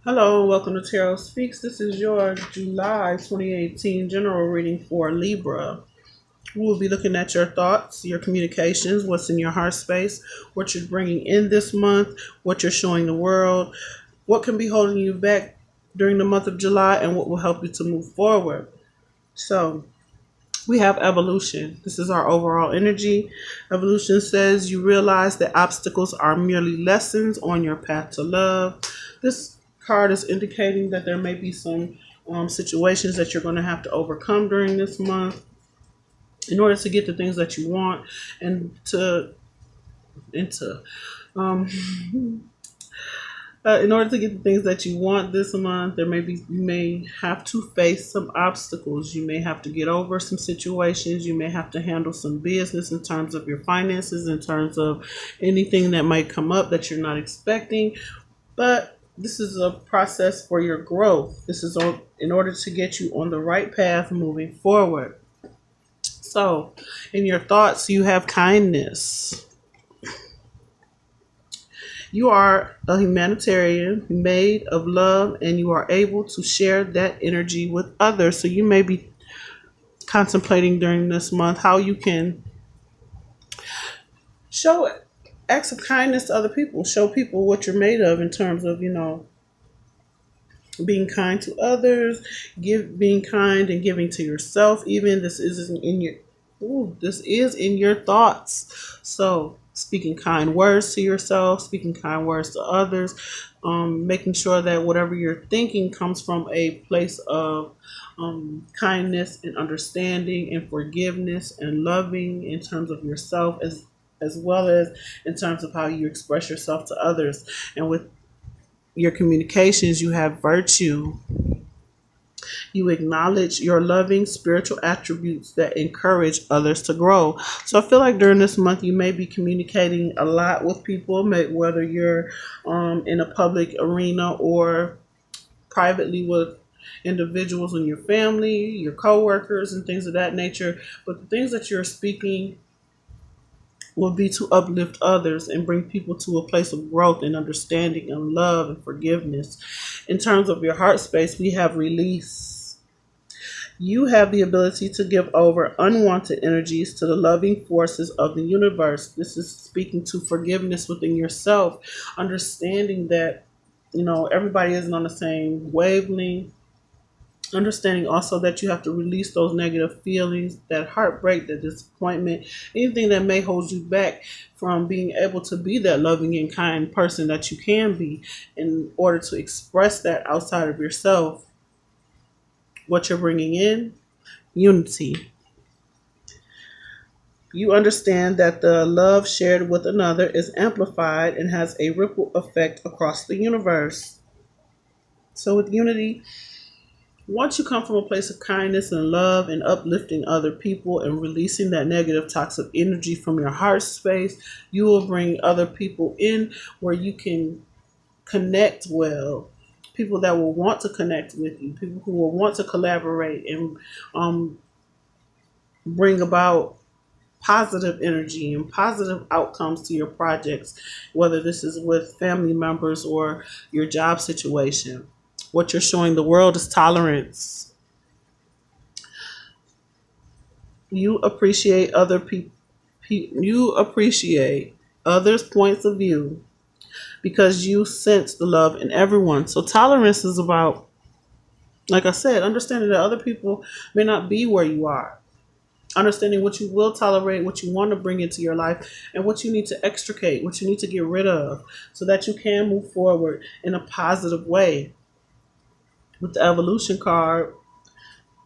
Hello, welcome to Tarotspeaks. This is your July 2018 general reading for Libra. We will be looking at your thoughts, your communications, what's in your heart space, what you're bringing in this month, what you're showing the world, what can be holding you back during the month of July, and what will help you to move forward. So, we have evolution. This is our overall energy. Evolution says you realize that obstacles are merely lessons on your path to love. This card is indicating that there may be some situations that you're going to have to overcome during this month in order to get the things that you want and to um, in order to get the things that you want this month, you may have to face some obstacles. You may have to get over some situations. You may have to handle some business in terms of your finances, in terms of anything that might come up that you're not expecting. But this is a process for your growth. In order to get you on the right path moving forward. So, in your thoughts, you have kindness. You are a humanitarian made of love, and you are able to share that energy with others. So you may be contemplating during this month how you can show acts of kindness to other people. Show people what you're made of in terms of, being kind to others, being kind and giving to yourself. Even this is in your thoughts. So speaking kind words to yourself, speaking kind words to others, making sure that whatever you're thinking comes from a place of kindness and understanding and forgiveness and loving in terms of yourself as well as in terms of how you express yourself to others. And with your communications, you have virtue. You acknowledge your loving spiritual attributes that encourage others to grow. So I feel like during this month, you may be communicating a lot with people, whether you're in a public arena or privately with individuals in your family, your coworkers, and things of that nature. But the things that you're speaking will be to uplift others and bring people to a place of growth and understanding and love and forgiveness. In terms of your heart space, we have release. You have the ability to give over unwanted energies to the loving forces of the universe. This is speaking to forgiveness within yourself, understanding that, everybody isn't on the same wavelength. Understanding also that you have to release those negative feelings, that heartbreak, that disappointment, anything that may hold you back from being able to be that loving and kind person that you can be in order to express that outside of yourself. What you're bringing in, unity. You understand that the love shared with another is amplified and has a ripple effect across the universe. So with unity, once you come from a place of kindness and love and uplifting other people and releasing that negative toxic energy from your heart space, you will bring other people in where you can connect well. People that will want to connect with you, people who will want to collaborate and bring about positive energy and positive outcomes to your projects, whether this is with family members or your job situation. What you're showing the world is tolerance. You appreciate other people. You appreciate others' points of view because you sense the love in everyone. So tolerance is about, like I said, understanding that other people may not be where you are. Understanding what you will tolerate, what you want to bring into your life, and what you need to extricate, what you need to get rid of, so that you can move forward in a positive way. With the evolution card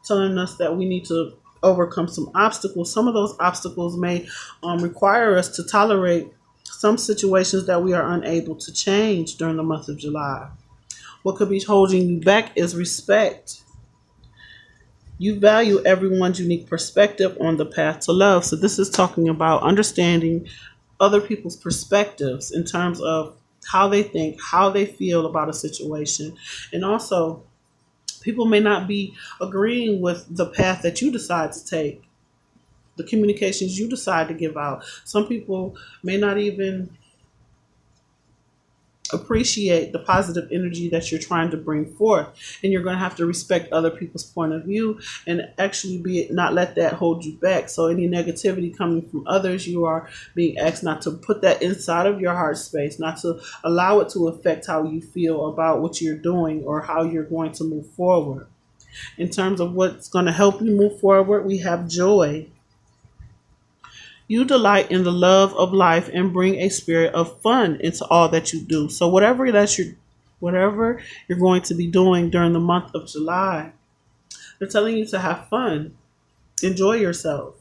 telling us that we need to overcome some obstacles. Some of those obstacles may require us to tolerate some situations that we are unable to change during the month of July. What could be holding you back is respect. You value everyone's unique perspective on the path to love. So this is talking about understanding other people's perspectives in terms of how they think, how they feel about a situation, and also people may not be agreeing with the path that you decide to take, the communications you decide to give out. Some people may not even appreciate the positive energy that you're trying to bring forth, and you're going to have to respect other people's point of view and actually be not let that hold you back. So any negativity coming from others, you are being asked not to put that inside of your heart space, not to allow it to affect how you feel about what you're doing or how you're going to move forward. In terms of what's going to help you move forward, we have joy. You delight in the love of life and bring a spirit of fun into all that you do. So whatever you're going to be doing during the month of July, they're telling you to have fun, enjoy yourself,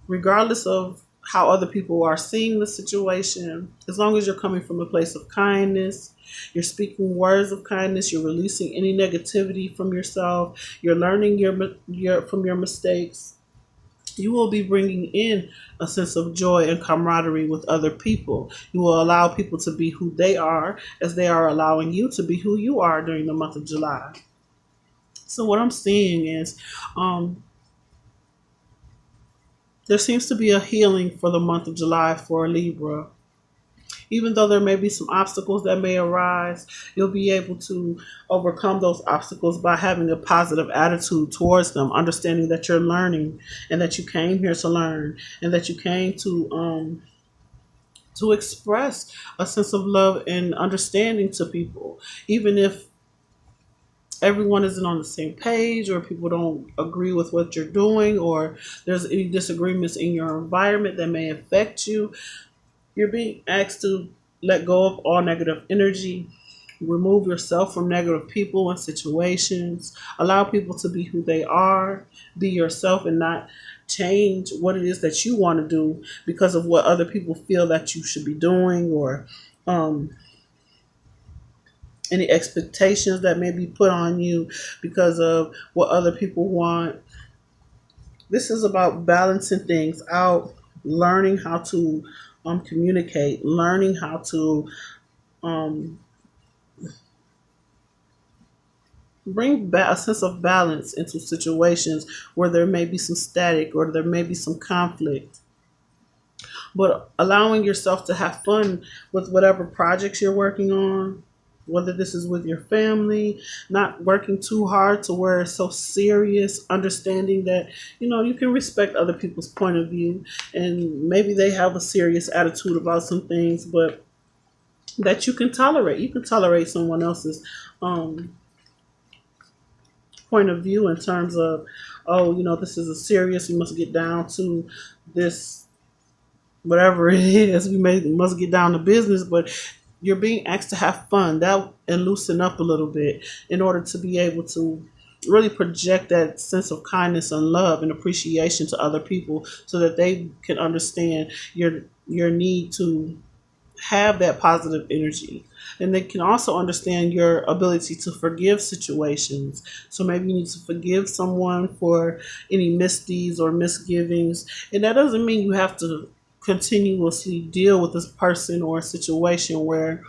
regardless of how other people are seeing the situation. As long as you're coming from a place of kindness, you're speaking words of kindness, you're releasing any negativity from yourself, you're learning your from your mistakes, you will be bringing in a sense of joy and camaraderie with other people. You will allow people to be who they are as they are allowing you to be who you are during the month of July. So what I'm seeing is there seems to be a healing for the month of July for Libra. Even though there may be some obstacles that may arise, you'll be able to overcome those obstacles by having a positive attitude towards them, understanding that you're learning and that you came here to learn and that you came to express a sense of love and understanding to people, even if everyone isn't on the same page or people don't agree with what you're doing or there's any disagreements in your environment that may affect you. You're being asked to let go of all negative energy, remove yourself from negative people and situations, allow people to be who they are, be yourself and not change what it is that you want to do because of what other people feel that you should be doing or any expectations that may be put on you because of what other people want. This is about balancing things out, learning how to communicate, learning how to um, bring a sense of balance into situations where there may be some static or there may be some conflict. But allowing yourself to have fun with whatever projects you're working on, whether this is with your family, not working too hard to where it's so serious, understanding that, you can respect other people's point of view and maybe they have a serious attitude about some things, but that you can tolerate. You can tolerate someone else's point of view in terms of, oh, this is a serious, we must get down to this, whatever it is, must get down to business, but you're being asked to have fun that and loosen up a little bit in order to be able to really project that sense of kindness and love and appreciation to other people so that they can understand your need to have that positive energy. And they can also understand your ability to forgive situations. So maybe you need to forgive someone for any misdeeds or misgivings. And that doesn't mean you have to continuously deal with this person or a situation where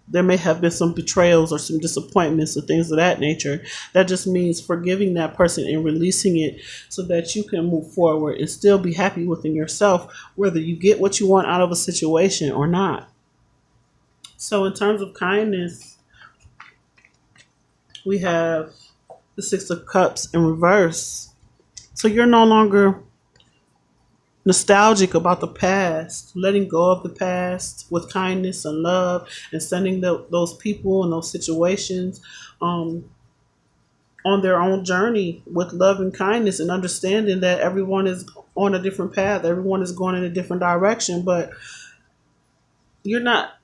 there may have been some betrayals or some disappointments or things of that nature. That just means forgiving that person and releasing it so that you can move forward and still be happy within yourself, whether you get what you want out of a situation or not. So in terms of kindness, we have the Six of Cups in reverse. So you're no longer nostalgic about the past, letting go of the past with kindness and love and sending those people and those situations on their own journey with love and kindness and understanding that everyone is on a different path. Everyone is going in a different direction, but you're not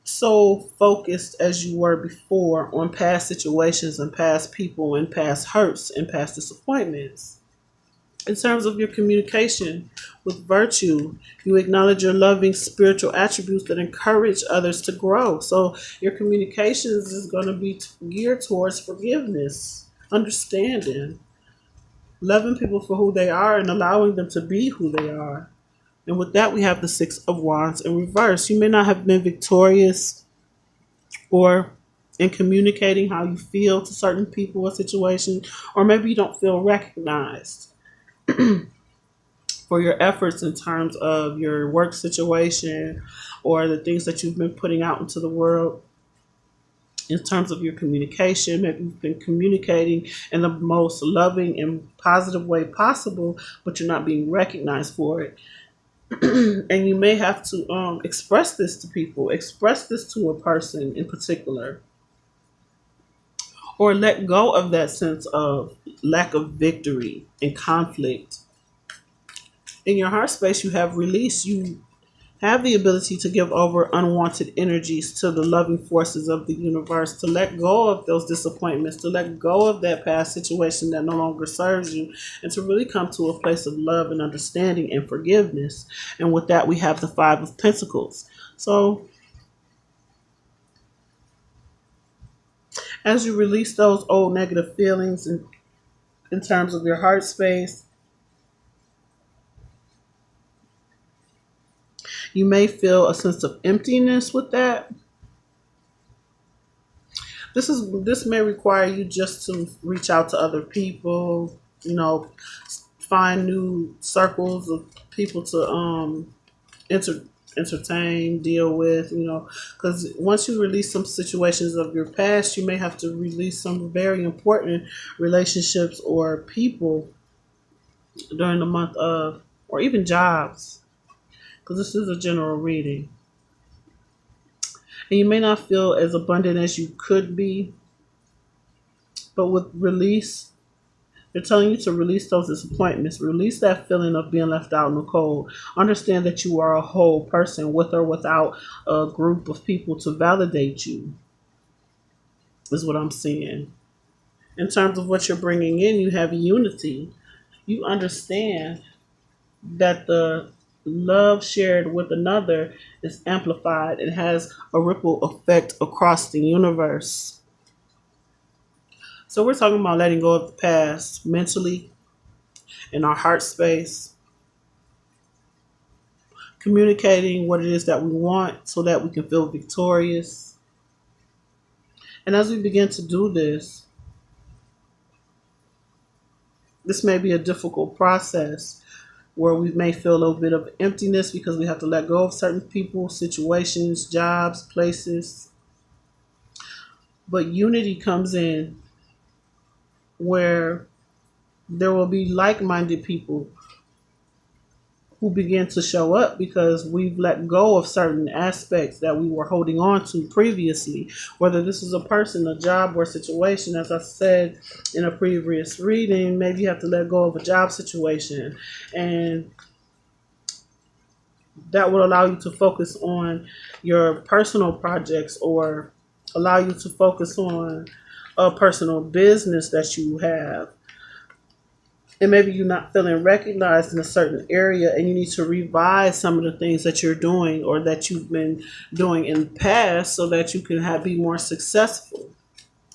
so focused as you were before on past situations and past people and past hurts and past disappointments. In terms of your communication with virtue, you acknowledge your loving spiritual attributes that encourage others to grow. So your communications is going to be geared towards forgiveness, understanding, loving people for who they are and allowing them to be who they are. And with that, we have the Six of Wands in reverse. You may not have been victorious or in communicating how you feel to certain people or situations, or maybe you don't feel recognized for your efforts in terms of your work situation or the things that you've been putting out into the world. In terms of your communication, maybe you've been communicating in the most loving and positive way possible, but you're not being recognized for it. And you may have to express this to people, express this to a person in particular, or let go of that sense of lack of victory and conflict. In your heart space, you have release. You have the ability to give over unwanted energies to the loving forces of the universe, to let go of those disappointments, to let go of that past situation that no longer serves you, and to really come to a place of love and understanding and forgiveness. And with that, we have the Five of Pentacles. So, as you release those old negative feelings in terms of your heart space, you may feel a sense of emptiness with that. This may require you just to reach out to other people, you know, find new circles of people to enter, entertain, deal with, you know, because once you release some situations of your past, you may have to release some very important relationships or people during the month of, or even jobs, because this is a general reading. And you may not feel as abundant as you could be, but with release, they're telling you to release those disappointments, release that feeling of being left out in the cold. Understand that you are a whole person with or without a group of people to validate you, is what I'm seeing. In terms of what you're bringing in, you have unity. You understand that the love shared with another is amplified and has a ripple effect across the universe. So we're talking about letting go of the past mentally in our heart space, communicating what it is that we want so that we can feel victorious. And as we begin to do this, this may be a difficult process where we may feel a little bit of emptiness because we have to let go of certain people, situations, jobs, places. But unity comes in where there will be like minded people who begin to show up because we've let go of certain aspects that we were holding on to previously, whether this is a person, a job, or situation. As I said in a previous reading, maybe you have to let go of a job situation, and that will allow you to focus on your personal projects or allow you to focus on a personal business that you have. And maybe you're not feeling recognized in a certain area and you need to revise some of the things that you're doing or that you've been doing in the past so that you can be more successful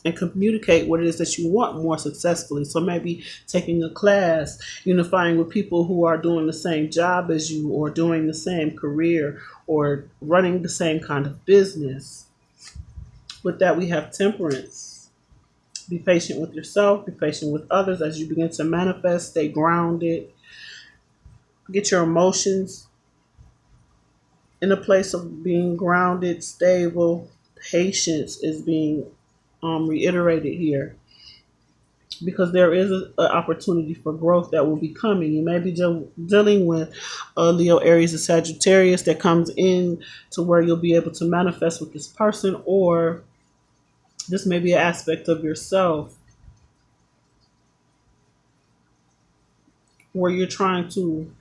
and communicate what it is that you want more successfully. So maybe taking a class, unifying with people who are doing the same job as you or doing the same career or running the same kind of business. With that, we have temperance. Be patient with yourself, be patient with others as you begin to manifest, stay grounded, get your emotions in a place of being grounded, stable. Patience is being reiterated here because there is an opportunity for growth that will be coming. You may be dealing with Leo, Aries, and Sagittarius that comes in to where you'll be able to manifest with this person, or this may be an aspect of yourself where you're trying to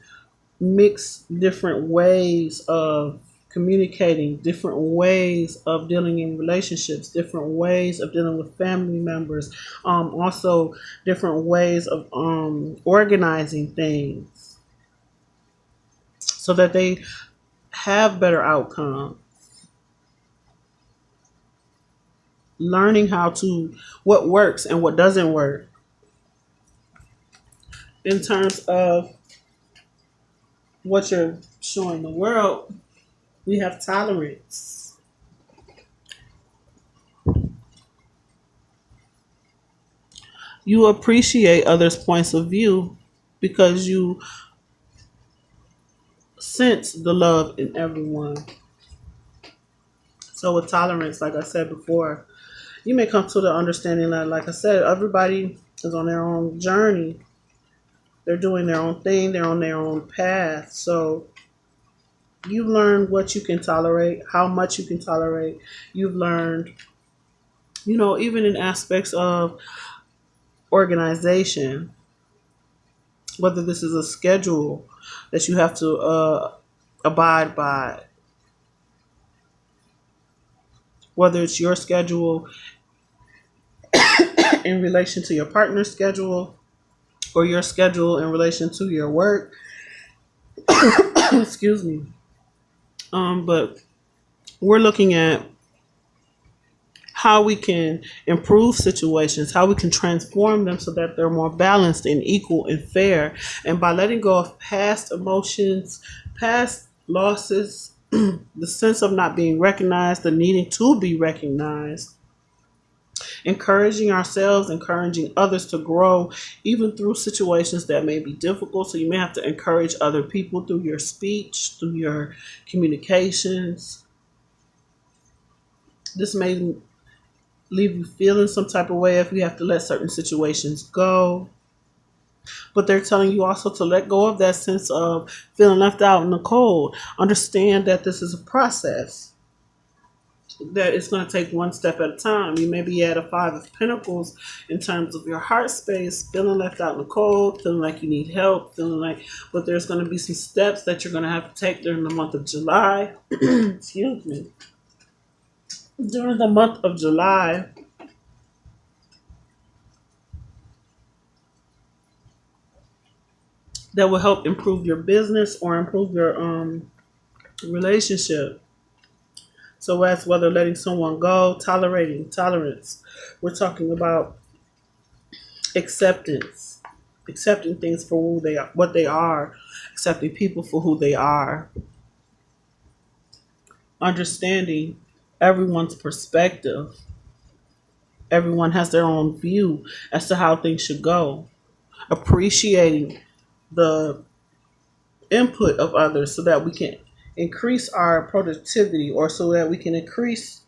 mix different ways of communicating, different ways of dealing in relationships, different ways of dealing with family members, also different ways of organizing things so that they have better outcomes. Learning what works and what doesn't work. In terms of what you're showing the world, we have tolerance. You appreciate others' points of view because you sense the love in everyone. So with tolerance, like I said before, you may come to the understanding that, like I said, everybody is on their own journey. They're doing their own thing. They're on their own path. So you've learned what you can tolerate, how much you can tolerate. You've learned, even in aspects of organization, whether this is a schedule that you have to abide by, whether it's your schedule in relation to your partner's schedule or your schedule in relation to your work. Excuse me. But we're looking at how we can improve situations, how we can transform them so that they're more balanced and equal and fair. And by letting go of past emotions, past losses, the sense of not being recognized, the needing to be recognized, encouraging ourselves, encouraging others to grow, even through situations that may be difficult. So you may have to encourage other people through your speech, through your communications. This may leave you feeling some type of way if you have to let certain situations go. But they're telling you also to let go of that sense of feeling left out in the cold. Understand that this is a process, that it's going to take one step at a time. You may be at a 5 of Pentacles in terms of your heart space, feeling left out in the cold, feeling like you need help, but there's going to be some steps that you're going to have to take during the month of July. Excuse me. During the month of July, that will help improve your business or improve your relationship. So that's whether letting someone go, tolerance. We're talking about acceptance, accepting things for who they are, what they are, accepting people for who they are, understanding everyone's perspective. Everyone has their own view as to how things should go. Appreciating the input of others so that we can increase our productivity, or so that we can increase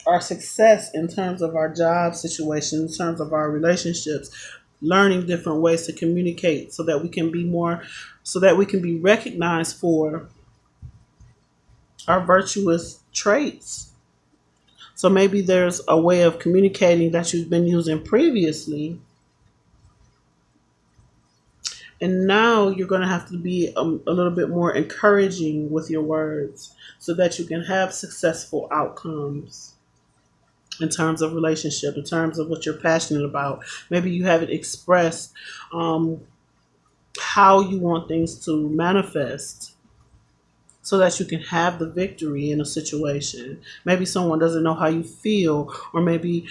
our success in terms of our job situation, in terms of our relationships, learning different ways to communicate so that we can be recognized for our virtuous traits. So maybe there's a way of communicating that you've been using previously, and now you're going to have to be a little bit more encouraging with your words so that you can have successful outcomes in terms of relationship, in terms of what you're passionate about. Maybe you haven't expressed how you want things to manifest so that you can have the victory in a situation. Maybe someone doesn't know how you feel, or maybe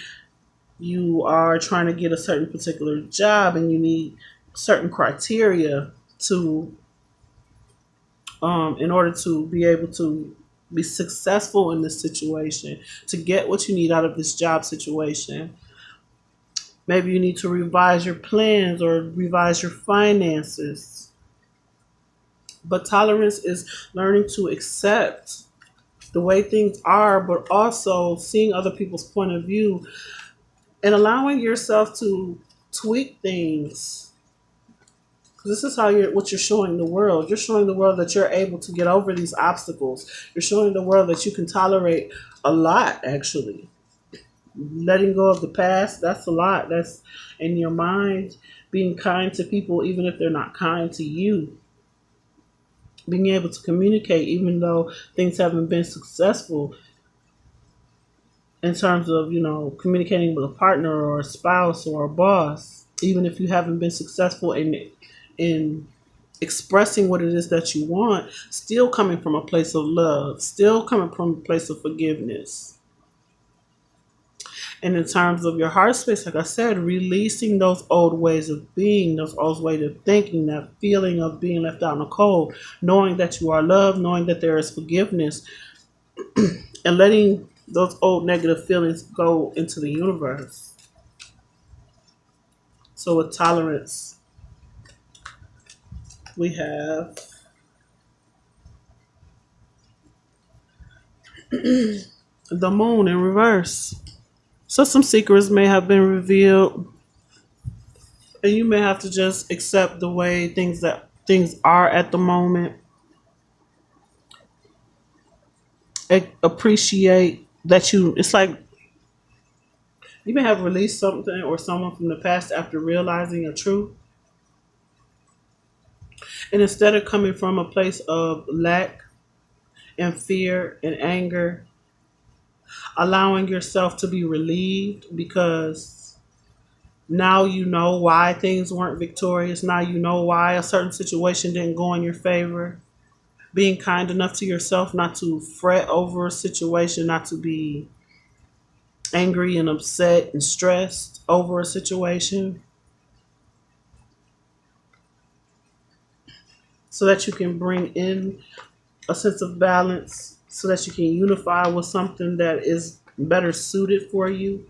you are trying to get a certain particular job and you need certain criteria to in order to be able to be successful in this situation, to get what you need out of this job situation. Maybe you need to revise your plans or revise your finances. But tolerance is learning to accept the way things are, but also seeing other people's point of view and allowing yourself to tweak things. This is what you're showing the world. You're showing the world that you're able to get over these obstacles. You're showing the world that you can tolerate a lot, actually. Letting go of the past, that's a lot. That's in your mind. Being kind to people, even if they're not kind to you. Being able to communicate, even though things haven't been successful in terms of, communicating with a partner or a spouse or a boss. Even if you haven't been successful in expressing what it is that you want, still coming from a place of love, still coming from a place of forgiveness. And in terms of your heart space, like I said, releasing those old ways of being, those old ways of thinking, that feeling of being left out in the cold, knowing that you are loved, knowing that there is forgiveness, and letting those old negative feelings go into the universe. So with tolerance, we have The moon in reverse. So some secrets may have been revealed, and you may have to just accept the way things are at the moment. Appreciate that you. It's like you may have released something or someone from the past after realizing a truth, and instead of coming from a place of lack and fear and anger, allowing yourself to be relieved because now you know why things weren't victorious. Now you know why a certain situation didn't go in your favor. Being kind enough to yourself not to fret over a situation, not to be angry and upset and stressed over a situation, so that you can bring in a sense of balance, so that you can unify with something that is better suited for you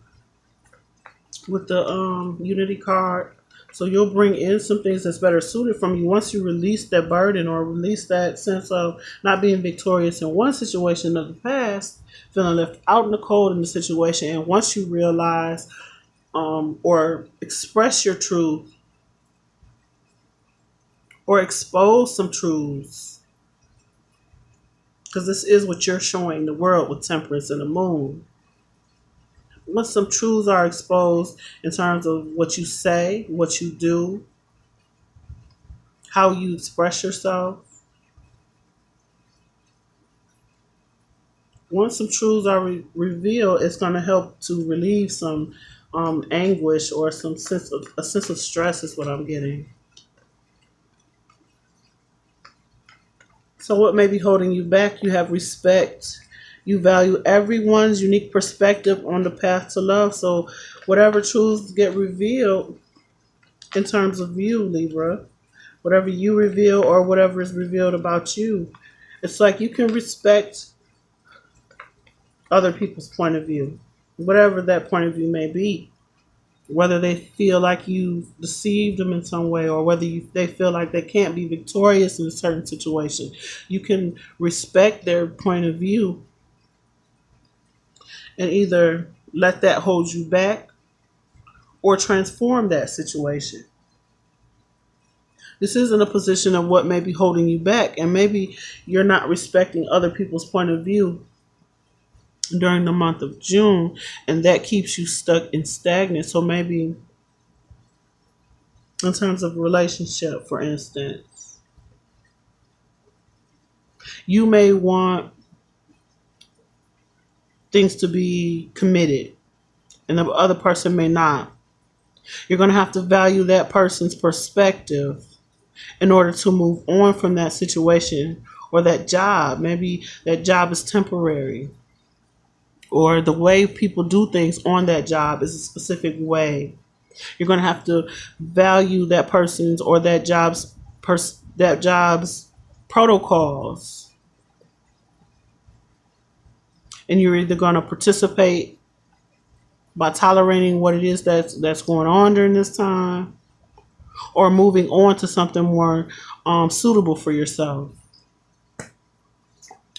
with the unity card. So you'll bring in some things that's better suited from you once you release that burden or release that sense of not being victorious in one situation of the past, feeling left out in the cold in the situation. And once you realize or express your truth or expose some truths, because this is what you're showing the world with Temperance and the Moon. Once some truths are exposed in terms of what you say, what you do, how you express yourself, once some truths are revealed, it's going to help to relieve some anguish or some sense of stress is what I'm getting. So what may be holding you back? You have respect. You value everyone's unique perspective on the path to love. So whatever truths get revealed in terms of you, Libra, whatever you reveal or whatever is revealed about you, it's like you can respect other people's point of view, whatever that point of view may be. Whether they feel like you deceived them in some way or whether they feel like they can't be victorious in a certain situation, you can respect their point of view and either let that hold you back or transform that situation. This isn't a position of what may be holding you back, and maybe you're not respecting other people's point of view during the month of June, and that keeps you stuck and stagnant. So maybe in terms of relationship, for instance, you may want things to be committed and the other person may not. You're going to have to value that person's perspective in order to move on from that situation or that job. Maybe that job is temporary, or the way people do things on that job is a specific way. You're going to have to value that person's or that job's protocols, and you're either going to participate by tolerating what it is that's going on during this time, or moving on to something more suitable for yourself.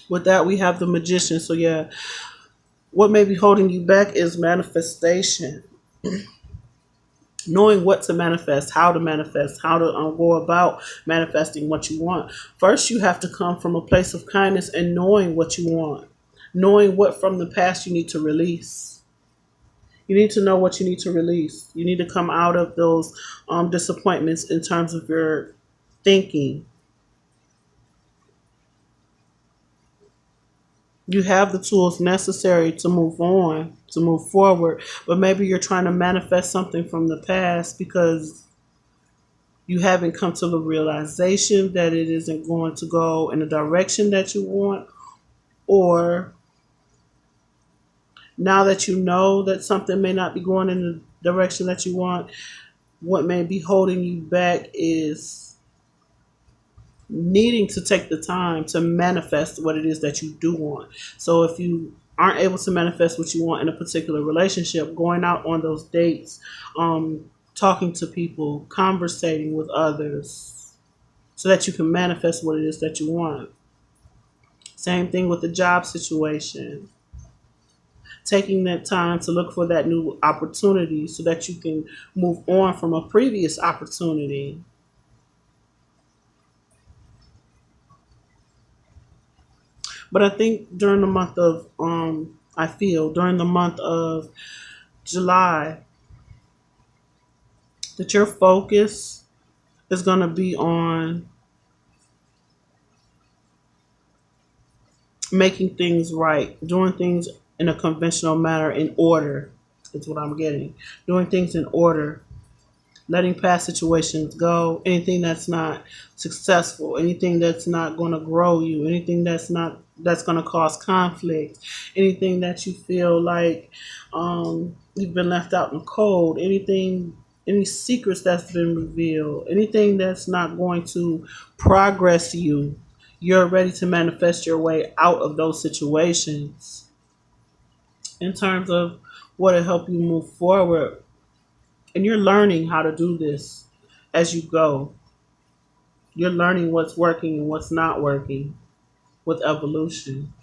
With that, we have the Magician. So yeah, what may be holding you back is manifestation. Knowing what to manifest, how to go about manifesting what you want. First, you have to come from a place of kindness and knowing what you want, knowing what from the past you need to release. You need to know what you need to release. You need to come out of those disappointments in terms of your thinking. You have the tools necessary to move on, to move forward, but maybe you're trying to manifest something from the past because you haven't come to the realization that it isn't going to go in the direction that you want, or now that you know that something may not be going in the direction that you want, what may be holding you back is needing to take the time to manifest what it is that you do want. So if you aren't able to manifest what you want in a particular relationship, going out on those dates, talking to people, conversating with others, so that you can manifest what it is that you want. Same thing with the job situation. Taking that time to look for that new opportunity so that you can move on from a previous opportunity. But I think during the month of I feel during the month of July that your focus is going to be on making things right, doing things in a conventional manner in order. Is what I'm getting. Doing things in order, letting past situations go, anything that's not successful, anything that's not going to grow you, anything that's going to cause conflict, anything that you feel like you've been left out in the cold, anything, any secrets that's been revealed, anything that's not going to progress you. You're ready to manifest your way out of those situations in terms of what will help you move forward. And you're learning how to do this as you go. You're learning what's working and what's not working with evolution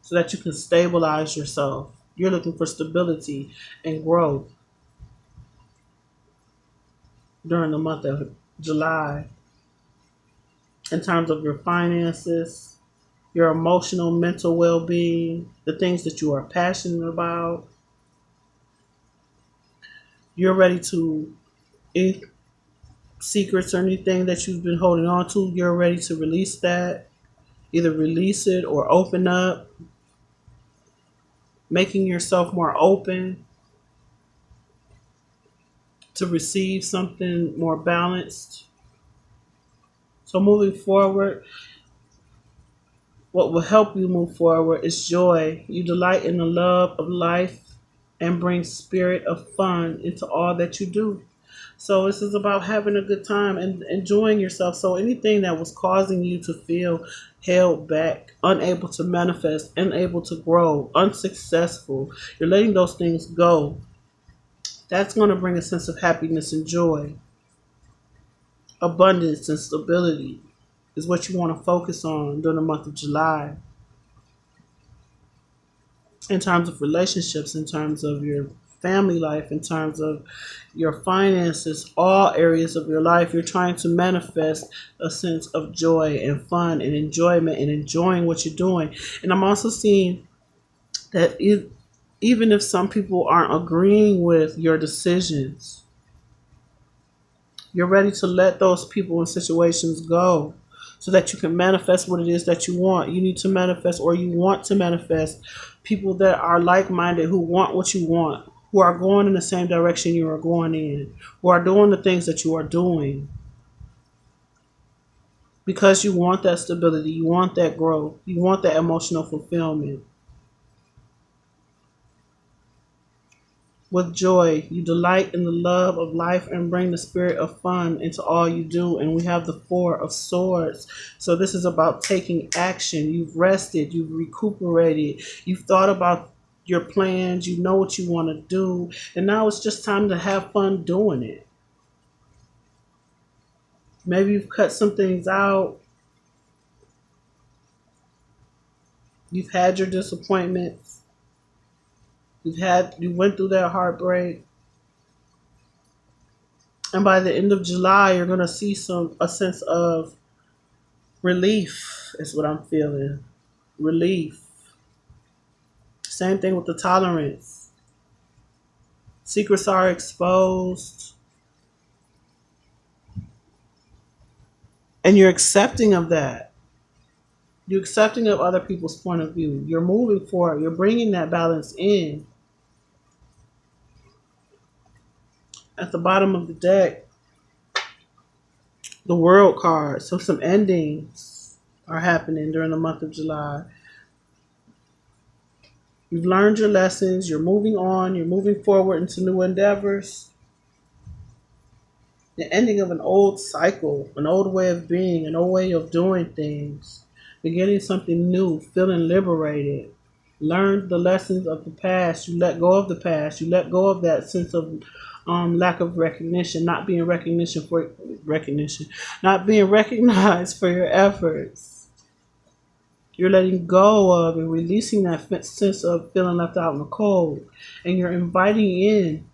so that you can stabilize yourself. You're looking for stability and growth during the month of July in terms of your finances, your emotional, mental well being, the things that you are passionate about. You're ready to, any secrets or anything that you've been holding on to, you're ready to release that. Either release it or open up, making yourself more open to receive something more balanced. So moving forward, what will help you move forward is joy. You delight in the love of life and bring spirit of fun into all that you do. So this is about having a good time and enjoying yourself. So anything that was causing you to feel held back, unable to manifest, unable to grow, unsuccessful, you're letting those things go. That's going to bring a sense of happiness and joy. Abundance and stability is what you want to focus on during the month of July. In terms of relationships, in terms of your family life, in terms of your finances, all areas of your life, you're trying to manifest a sense of joy and fun and enjoyment and enjoying what you're doing. And I'm also seeing that even if some people aren't agreeing with your decisions, you're ready to let those people and situations go so that you can manifest what it is that you want. You need to manifest, or you want to manifest, people that are like-minded, who want what you want, who are going in the same direction you are going in, who are doing the things that you are doing. Because you want that stability, you want that growth, you want that emotional fulfillment. With joy, you delight in the love of life and bring the spirit of fun into all you do. And we have the Four of Swords. So this is about taking action. You've rested, you've recuperated, you've thought about your plans, you know what you want to do. And now it's just time to have fun doing it. Maybe you've cut some things out. You've had your disappointments. You went through that heartbreak. And by the end of July, you're going to see a sense of relief is what I'm feeling. Relief. Same thing with the tolerance. Secrets are exposed. And you're accepting of that. You're accepting of other people's point of view. You're moving forward. You're bringing that balance in. At the bottom of the deck, the World card. So some endings are happening during the month of July. You've learned your lessons. You're moving on. You're moving forward into new endeavors. The ending of an old cycle, an old way of being, an old way of doing things. Beginning something new, feeling liberated. Learned the lessons of the past. You let go of the past. You let go of that sense of lack of recognition, not being not being recognized for your efforts. You're letting go of and releasing that sense of feeling left out in the cold. And you're inviting in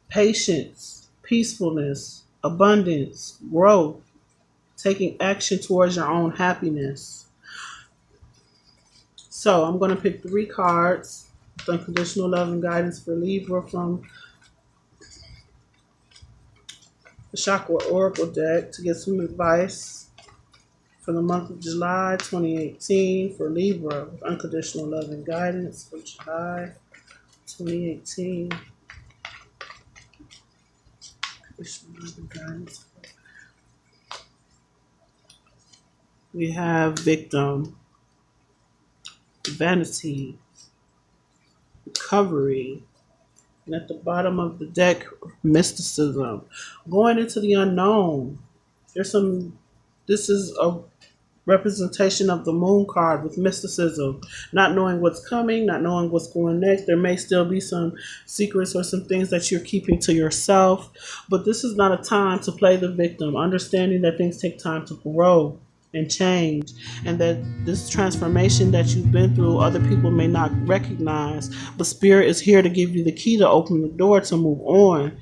patience, peacefulness, abundance, growth, taking action towards your own happiness. So I'm going to pick 3 cards with unconditional love and guidance for Libra from the Chakra Oracle deck to get some advice for the month of July 2018 for Libra with unconditional love and guidance for July 2018. Unconditional love and guidance. We have victim, vanity, recovery, and at the bottom of the deck, mysticism. Going into the unknown. This is a representation of the moon card with mysticism, not knowing what's coming, not knowing what's going next. There may still be some secrets or some things that you're keeping to yourself, but this is not a time to play the victim, understanding that things take time to grow and change, and that this transformation that you've been through, other people may not recognize, but Spirit is here to give you the key to open the door to move on,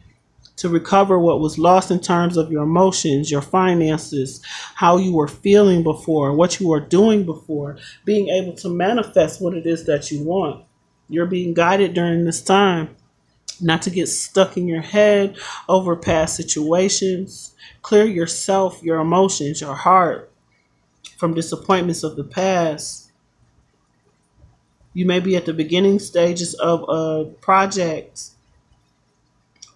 to recover what was lost in terms of your emotions, your finances, how you were feeling before, what you were doing before, being able to manifest what it is that you want. You're being guided during this time not to get stuck in your head over past situations. Clear yourself, your emotions, your heart from disappointments of the past. You may be at the beginning stages of a project,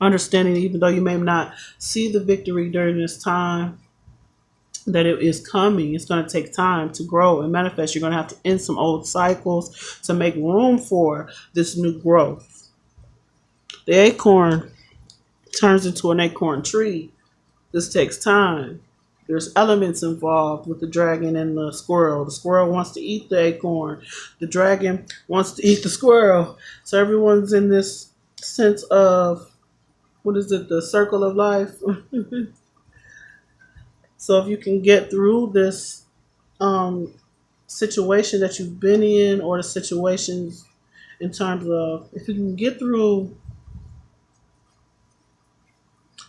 understanding even though you may not see the victory during this time, that it is coming. It's going to take time to grow and manifest. You're going to have to end some old cycles to make room for this new growth. The acorn turns into an acorn tree. This takes time. There's elements involved with the dragon and the squirrel. The squirrel wants to eat the acorn. The dragon wants to eat the squirrel. So everyone's in this sense of, what is it, the circle of life? So if you can get through this situation that you've been in, or the situations in terms of, if you can get through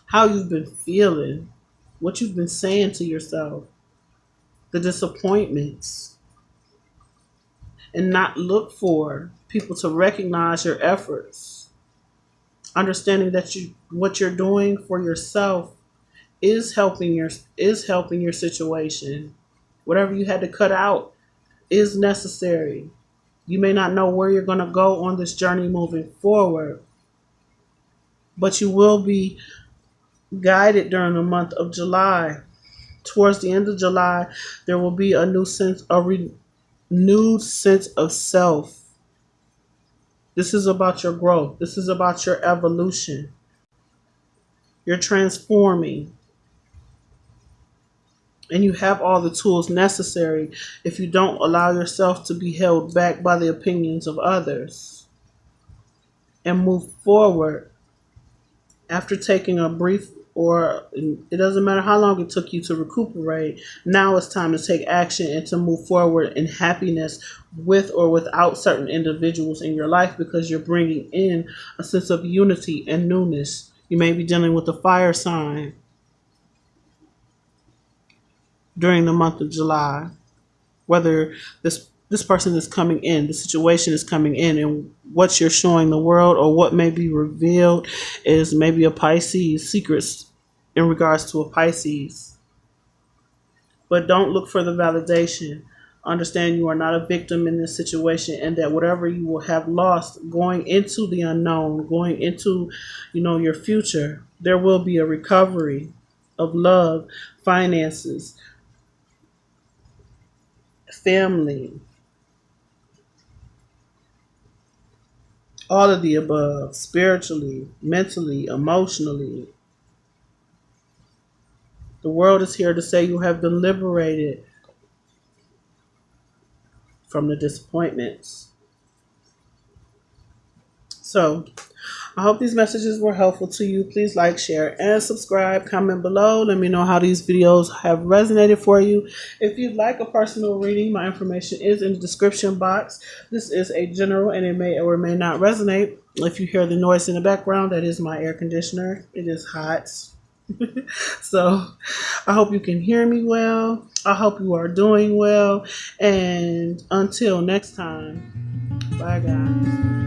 how you've been feeling, what you've been saying to yourself, the disappointments, and not look for people to recognize your efforts, understanding that what you're doing for yourself is helping your situation. Whatever you had to cut out is necessary. You may not know where you're going to go on this journey moving forward, but you will be guided during the month of July. Towards the end of July, there will be a renewed sense of self. This is about your growth. This is about your evolution. You're transforming. And you have all the tools necessary if you don't allow yourself to be held back by the opinions of others. And move forward after taking a brief, or it doesn't matter how long it took you to recuperate. Now it's time to take action and to move forward in happiness with or without certain individuals in your life, because you're bringing in a sense of unity and newness. You may be dealing with a fire sign during the month of July, whether this person is coming in, the situation is coming in, and what you're showing the world, or what may be revealed, is maybe a Pisces, secrets in regards to a Pisces. But don't look for the validation. Understand you are not a victim in this situation, and that whatever you will have lost going into the unknown, going into, your future, there will be a recovery of love, finances, family, all of the above, spiritually, mentally, emotionally. The world is here to say you have been liberated from the disappointments. So I hope these messages were helpful to you. Please like, share, and subscribe. Comment below. Let me know how these videos have resonated for you. If you'd like a personal reading, my information is in the description box. This is a general and it may or may not resonate. If you hear the noise in the background, that is my air conditioner. It is hot. So I hope you can hear me well. I hope you are doing well. And until next time, bye guys.